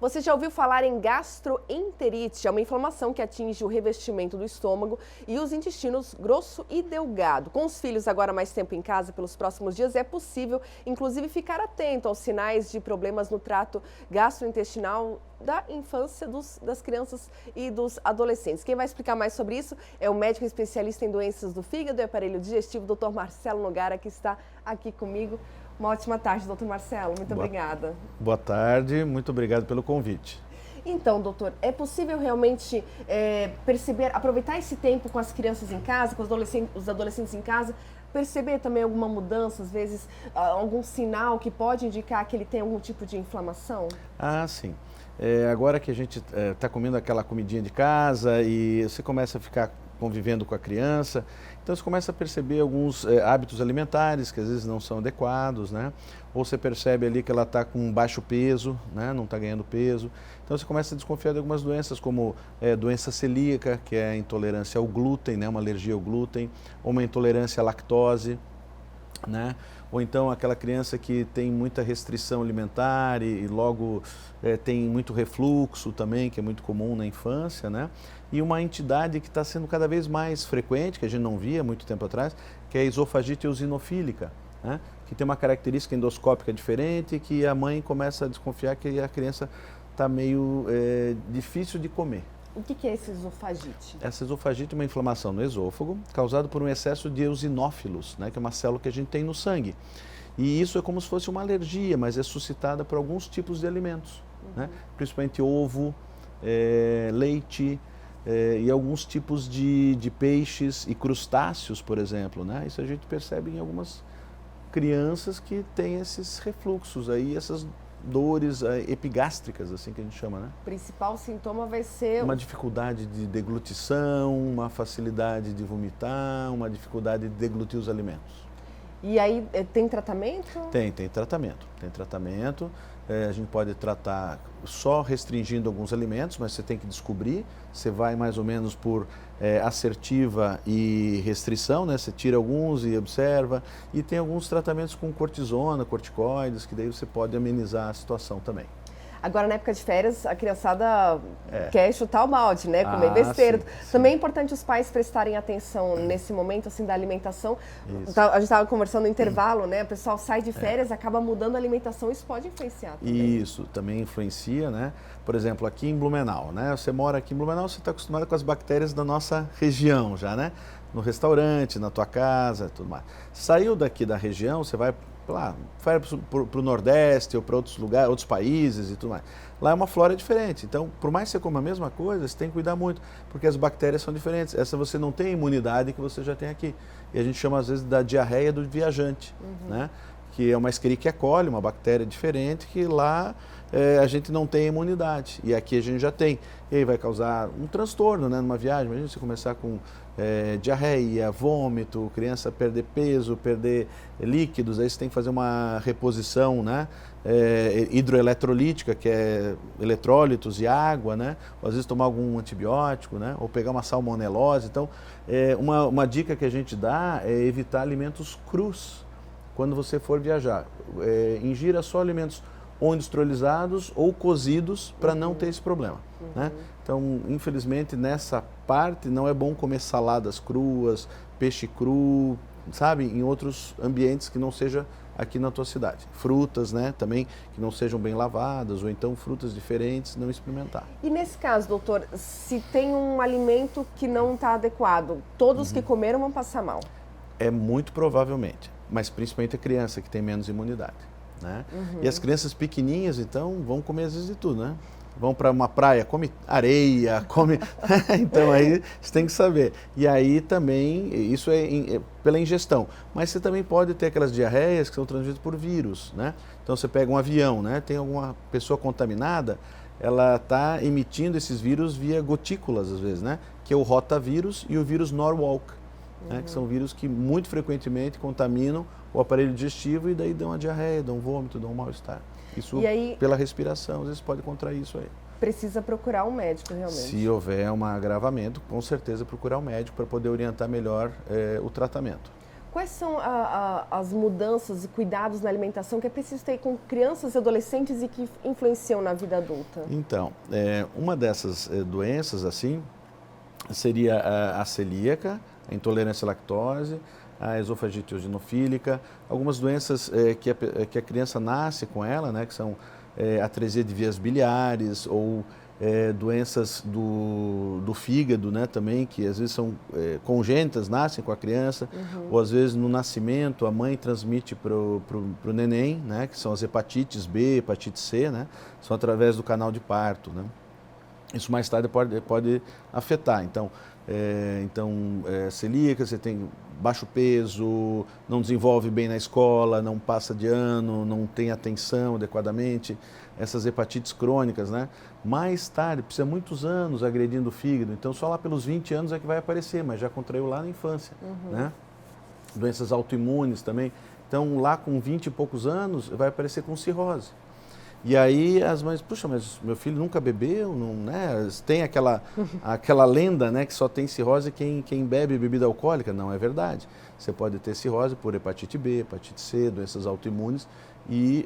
Você já ouviu falar em gastroenterite? É uma inflamação que atinge o revestimento do estômago e os intestinos grosso e delgado. Com os filhos agora mais tempo em casa pelos próximos dias, é possível, inclusive, ficar atento aos sinais de problemas no trato gastrointestinal da infância das crianças e dos adolescentes. Quem vai explicar mais sobre isso é o médico especialista em doenças do fígado e aparelho digestivo, Dr. Marcelo Nogara, que está aqui comigo. Uma ótima tarde, doutor Marcelo. Muito obrigada. Boa tarde, muito obrigado pelo convite. Então, doutor, é possível realmente perceber, aproveitar esse tempo com as crianças em casa, com os adolescentes em casa, perceber também alguma mudança, às vezes algum sinal que pode indicar que ele tem algum tipo de inflamação? Ah, sim. Agora que a gente está comendo aquela comidinha de casa e você começa a ficar convivendo com a criança, então você começa a perceber alguns hábitos alimentares que às vezes não são adequados, né? Ou você percebe ali que ela está com baixo peso, né? Não está ganhando peso. Então você começa a desconfiar de algumas doenças, como doença celíaca, que é a intolerância ao glúten, né? Uma alergia ao glúten, ou uma intolerância à lactose, né? Ou então aquela criança que tem muita restrição alimentar e logo tem muito refluxo também, que é muito comum na infância, né? E uma entidade que está sendo cada vez mais frequente, que a gente não via muito tempo atrás, que é a esofagite eosinofílica, né? Que tem uma característica endoscópica diferente, que a mãe começa a desconfiar que a criança está meio difícil de comer. O que é esse esofagite? Essa esofagite é uma inflamação no esôfago, causada por um excesso de eosinófilos, né, que é uma célula que a gente tem no sangue. E isso é como se fosse uma alergia, mas é suscitada por alguns tipos de alimentos, né, principalmente ovo, leite e alguns tipos de peixes e crustáceos, por exemplo, né. Isso a gente percebe em algumas crianças que têm esses refluxos aí, essas dores epigástricas, assim que a gente chama, né? O principal sintoma vai ser uma dificuldade de deglutição, uma facilidade de vomitar, uma dificuldade de deglutir os alimentos. E aí tem tratamento? Tem tratamento. Tem tratamento. A gente pode tratar só restringindo alguns alimentos, mas você tem que descobrir. Você vai mais ou menos por assertiva e restrição, né? Você tira alguns e observa. E tem alguns tratamentos com cortisona, corticoides, que daí você pode amenizar a situação também. Agora, na época de férias, a criançada quer chutar o balde, né? Comer besteira. Sim. Também é importante os pais prestarem atenção nesse momento, assim, da alimentação. Isso. A gente estava conversando no intervalo, né? O pessoal sai de férias, acaba mudando a alimentação, isso pode influenciar também. Isso, também influencia, né? Por exemplo, aqui em Blumenau, né? Você mora aqui em Blumenau, você está acostumado com as bactérias da nossa região já, né? No restaurante, na tua casa, tudo mais. Saiu daqui da região, você vai lá, vai para o Nordeste ou para outros lugares, outros países e tudo mais. Lá é uma flora diferente. Então, por mais que você coma a mesma coisa, você tem que cuidar muito, porque as bactérias são diferentes. Essa você não tem a imunidade que você já tem aqui. E a gente chama, às vezes, da diarreia do viajante, né? Que é uma Escherichia coli, uma bactéria diferente, que lá a gente não tem imunidade. E aqui a gente já tem. E aí vai causar um transtorno, né, numa viagem. Imagina você começar com diarreia, vômito, criança perder peso, perder líquidos, aí você tem que fazer uma reposição, né, hidroeletrolítica, que é eletrólitos e água, né, ou às vezes tomar algum antibiótico, né, ou pegar uma salmonelose. Então, uma dica que a gente dá é evitar alimentos crus quando você for viajar. Ingira só alimentos ou industrializados ou cozidos para não ter esse problema, né? Então, infelizmente, nessa parte não é bom comer saladas cruas, peixe cru, sabe? Em outros ambientes que não seja aqui na tua cidade. Frutas, né? Também que não sejam bem lavadas, ou então frutas diferentes, não experimentar. E nesse caso, doutor, se tem um alimento que não está adequado, todos que comeram vão passar mal? É muito provavelmente, mas principalmente a criança que tem menos imunidade, né? E as crianças pequenininhas, então, vão comer às vezes de tudo, né? Vão para uma praia, come areia, come... Então aí você tem que saber. E aí também, isso é pela ingestão. Mas você também pode ter aquelas diarreias que são transmitidas por vírus, né? Então você pega um avião, né? Tem alguma pessoa contaminada, ela está emitindo esses vírus via gotículas às vezes, né? Que é o rotavírus e o vírus Norwalk, né? Que são vírus que muito frequentemente contaminam o aparelho digestivo e daí dão uma diarreia, dão um vômito, dão um mal-estar. Isso aí, pela respiração, às vezes pode contrair isso aí. Precisa procurar um médico realmente. Se houver um agravamento, com certeza procurar um médico para poder orientar melhor o tratamento. Quais são as mudanças e cuidados na alimentação que é preciso ter com crianças e adolescentes e que influenciam na vida adulta? Então, uma dessas doenças, assim, seria a celíaca, a intolerância à lactose, a esofagite eosinofílica, algumas doenças que a criança nasce com ela, né, que são atresia de vias biliares ou doenças do fígado, né, também, que às vezes são congênitas, nascem com a criança, ou às vezes no nascimento a mãe transmite para o neném, né, que são as hepatites B, hepatite C, né, são através do canal de parto, né. Isso mais tarde pode afetar. Então, celíaca, você tem baixo peso, não desenvolve bem na escola, não passa de ano, não tem atenção adequadamente, essas hepatites crônicas, né? Mais tarde, precisa muitos anos agredindo o fígado, então só lá pelos 20 anos é que vai aparecer, mas já contraiu lá na infância, né? Doenças autoimunes também. Então, lá com 20 e poucos anos, vai aparecer com cirrose. E aí as mães, puxa, mas meu filho nunca bebeu, não, né? Tem aquela lenda, né, que só tem cirrose quem bebe bebida alcoólica. Não é verdade. Você pode ter cirrose por hepatite B, hepatite C, doenças autoimunes e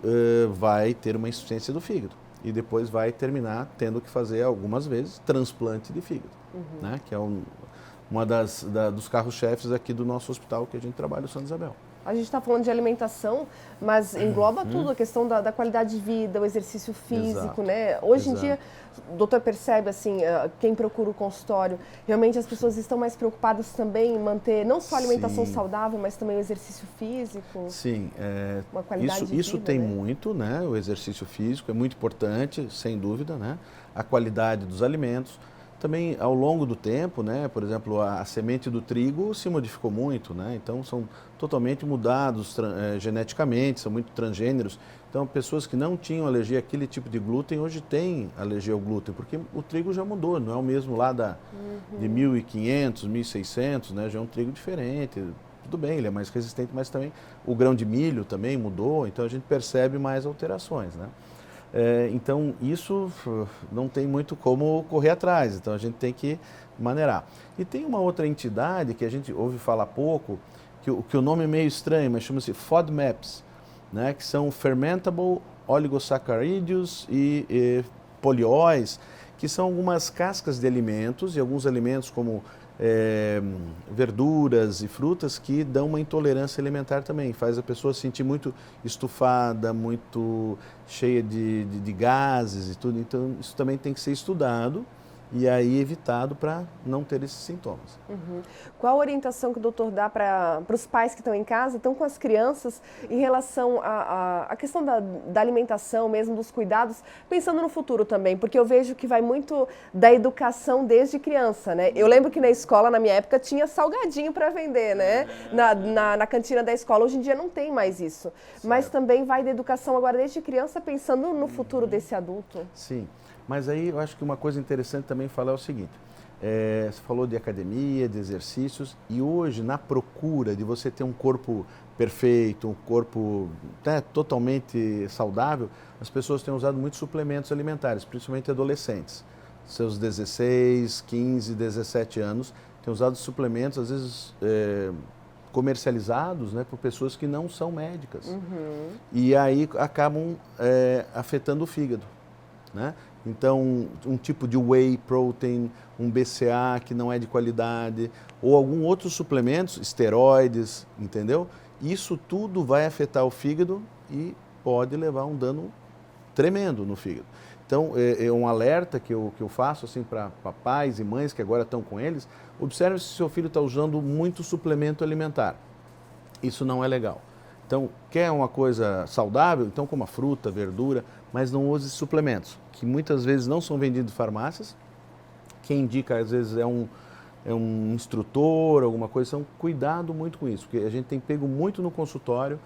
vai ter uma insuficiência do fígado. E depois vai terminar tendo que fazer algumas vezes transplante de fígado, né, que é uma dos carros-chefes aqui do nosso hospital que a gente trabalha, o Santa Isabel. A gente está falando de alimentação, mas engloba tudo, a questão da qualidade de vida, o exercício físico, Exato. né? Hoje em dia, o doutor percebe, assim, quem procura o consultório, realmente as pessoas estão mais preocupadas também em manter não só a alimentação saudável, mas também o exercício físico. Sim, uma qualidade de isso vida, tem né? muito, né? O exercício físico é muito importante, sem dúvida, né? A qualidade dos alimentos. Também, ao longo do tempo, né, por exemplo, a semente do trigo se modificou muito, né, então são totalmente mudados geneticamente, são muito transgêneros. Então, pessoas que não tinham alergia àquele tipo de glúten, hoje têm alergia ao glúten, porque o trigo já mudou, não é o mesmo lá de 1500, 1600, né, já é um trigo diferente. Tudo bem, ele é mais resistente, mas também o grão de milho também mudou, então a gente percebe mais alterações, né. Então, isso não tem muito como correr atrás, então a gente tem que maneirar. E tem uma outra entidade que a gente ouve falar pouco, que o nome é meio estranho, mas chama-se FODMAPs, né, que são Fermentable Oligosaccarides e polióis, que são algumas cascas de alimentos e alguns alimentos como verduras e frutas que dão uma intolerância alimentar também, faz a pessoa se sentir muito estufada, muito cheia de gases e tudo, então isso também tem que ser estudado e aí evitado para não ter esses sintomas. Qual a orientação que o doutor dá para os pais que estão em casa, estão com as crianças, em relação à questão da alimentação mesmo, dos cuidados, pensando no futuro também? Porque eu vejo que vai muito da educação desde criança, né? Eu lembro que na escola, na minha época, tinha salgadinho para vender, né? Na cantina da escola. Hoje em dia não tem mais isso. Certo. Mas também vai da educação agora desde criança, pensando no futuro desse adulto. Sim. Mas aí eu acho que uma coisa interessante também falar é o seguinte, você falou de academia, de exercícios, e hoje na procura de você ter um corpo perfeito, um corpo totalmente saudável, as pessoas têm usado muitos suplementos alimentares, principalmente adolescentes. Seus 16, 15, 17 anos, têm usado suplementos, às vezes comercializados, né, por pessoas que não são médicas. E aí acabam afetando o fígado, né? Então, um tipo de whey protein, um BCA que não é de qualidade, ou algum outro suplementos, esteroides, entendeu? Isso tudo vai afetar o fígado e pode levar a um dano tremendo no fígado. Então, é um alerta que eu faço assim, para pais e mães que agora estão com eles, observe se seu filho está usando muito suplemento alimentar. Isso não é legal. Então, quer uma coisa saudável? Então coma fruta, verdura, mas não use suplementos, que muitas vezes não são vendidos em farmácias. Quem indica, às vezes, é um instrutor, alguma coisa. Então, cuidado muito com isso, porque a gente tem pego muito no consultório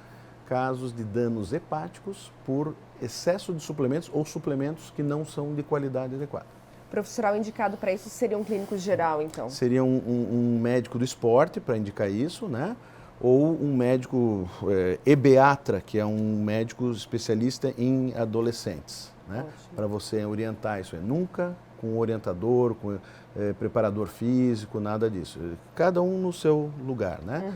casos de danos hepáticos por excesso de suplementos ou suplementos que não são de qualidade adequada. O profissional indicado para isso seria um clínico geral, então? Seria um médico do esporte para indicar isso, né? Ou um médico ebeatra, que é um médico especialista em adolescentes. né? Para você orientar isso aí. Nunca com orientador, com preparador físico, nada disso. Cada um no seu lugar, né?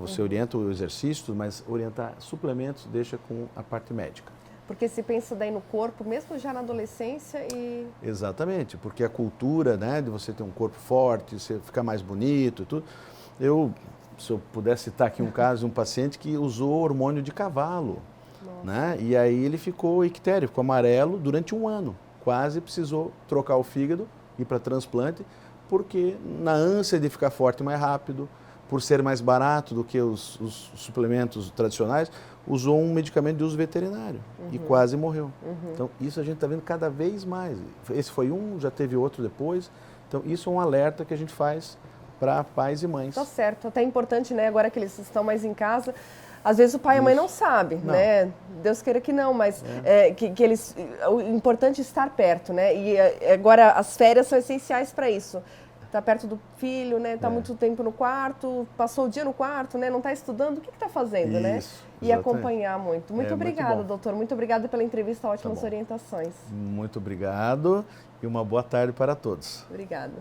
Você orienta o exercício, mas orientar suplementos deixa com a parte médica. Porque se pensa daí no corpo, mesmo já na adolescência e... Exatamente, porque a cultura, né, de você ter um corpo forte, você ficar mais bonito e tudo. Se eu pudesse citar aqui um caso de um paciente que usou hormônio de cavalo, né? E aí ele ficou ictéreo, ficou amarelo durante 1 ano. Quase precisou trocar o fígado, ir para transplante, porque na ânsia de ficar forte mais rápido, por ser mais barato do que os suplementos tradicionais, usou um medicamento de uso veterinário e quase morreu. Então, isso a gente está vendo cada vez mais. Esse foi um, já teve outro depois. Então, isso é um alerta que a gente faz para pais e mães. Tá certo. Até é importante, né, agora que eles estão mais em casa, às vezes o pai e a mãe não sabem, né? Deus queira que não, mas o importante é estar perto, né? E agora as férias são essenciais para isso. Tá perto do filho, né? Tá muito tempo no quarto, passou o dia no quarto, né? Não está estudando, o que está fazendo, né? E acompanhar muito. Muito obrigada, doutor. Muito obrigada pela entrevista, ótimas orientações. Muito obrigado e uma boa tarde para todos. Obrigada.